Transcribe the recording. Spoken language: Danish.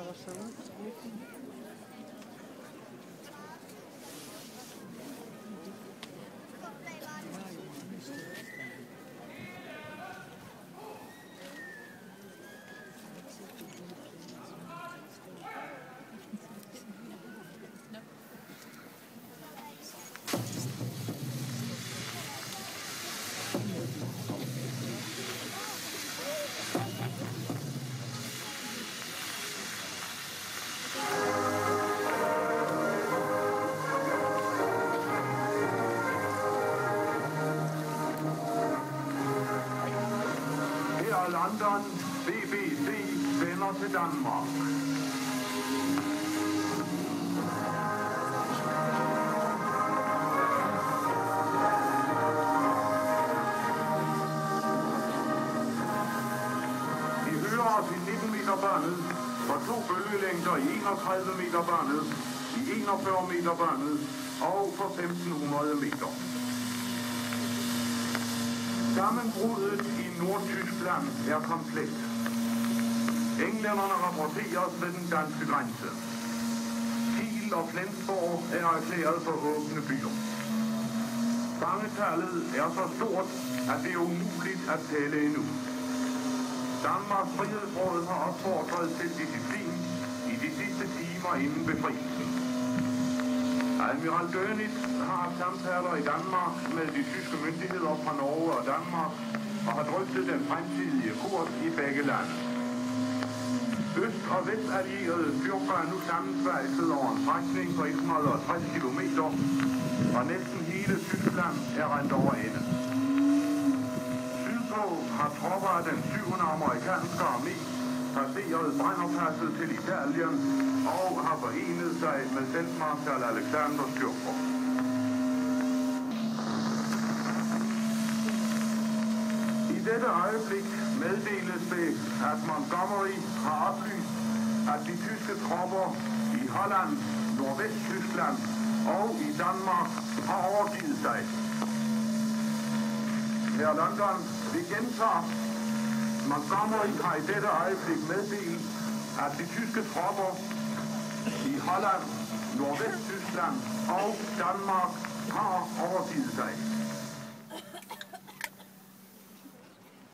folder sig ud. London BBC vender til Danmark. Vi hører os i 19 meter børnet, for 2 bølgelængder i 31 meter børnet, i 41 meter børnet og for 1500 meter. Sammenbruddet i Nordtyskland er komplet. Englænderne rapporteres ved den danske grænse. Kiel og Flensborg er erklæret for åbne byer. Fangetallet er så stort, at det er umuligt at tælle endnu. Danmarks Frihedsråd har opfordret til disciplin i de sidste timer inden befrielsen. Admiral Dönitz har samtaler i Danmark med de tyske myndigheder fra Norge og Danmark og har drøftet den fremtidige kurs i begge lande. Øst- og vestallierede styrker er nu sammensvejset over en strækning på 160 km, og næsten hele Tyskland er rendt over ende. Sydpå har tropper af den 7. amerikanske armé passeret Brennerpasset til Italien og har forenet sig med Feltmarskal Alexander styrker. I dette øjeblik meddeles det, at Montgomery har oplyst, at de tyske tropper i Holland, Nordvesttyskland og i Danmark har overgivet sig. Her London, vi gentager. Montgomery har i dette øjeblik meddelt, at de tyske tropper i Holland, Nordvesttyskland og Danmark har overgivet sig.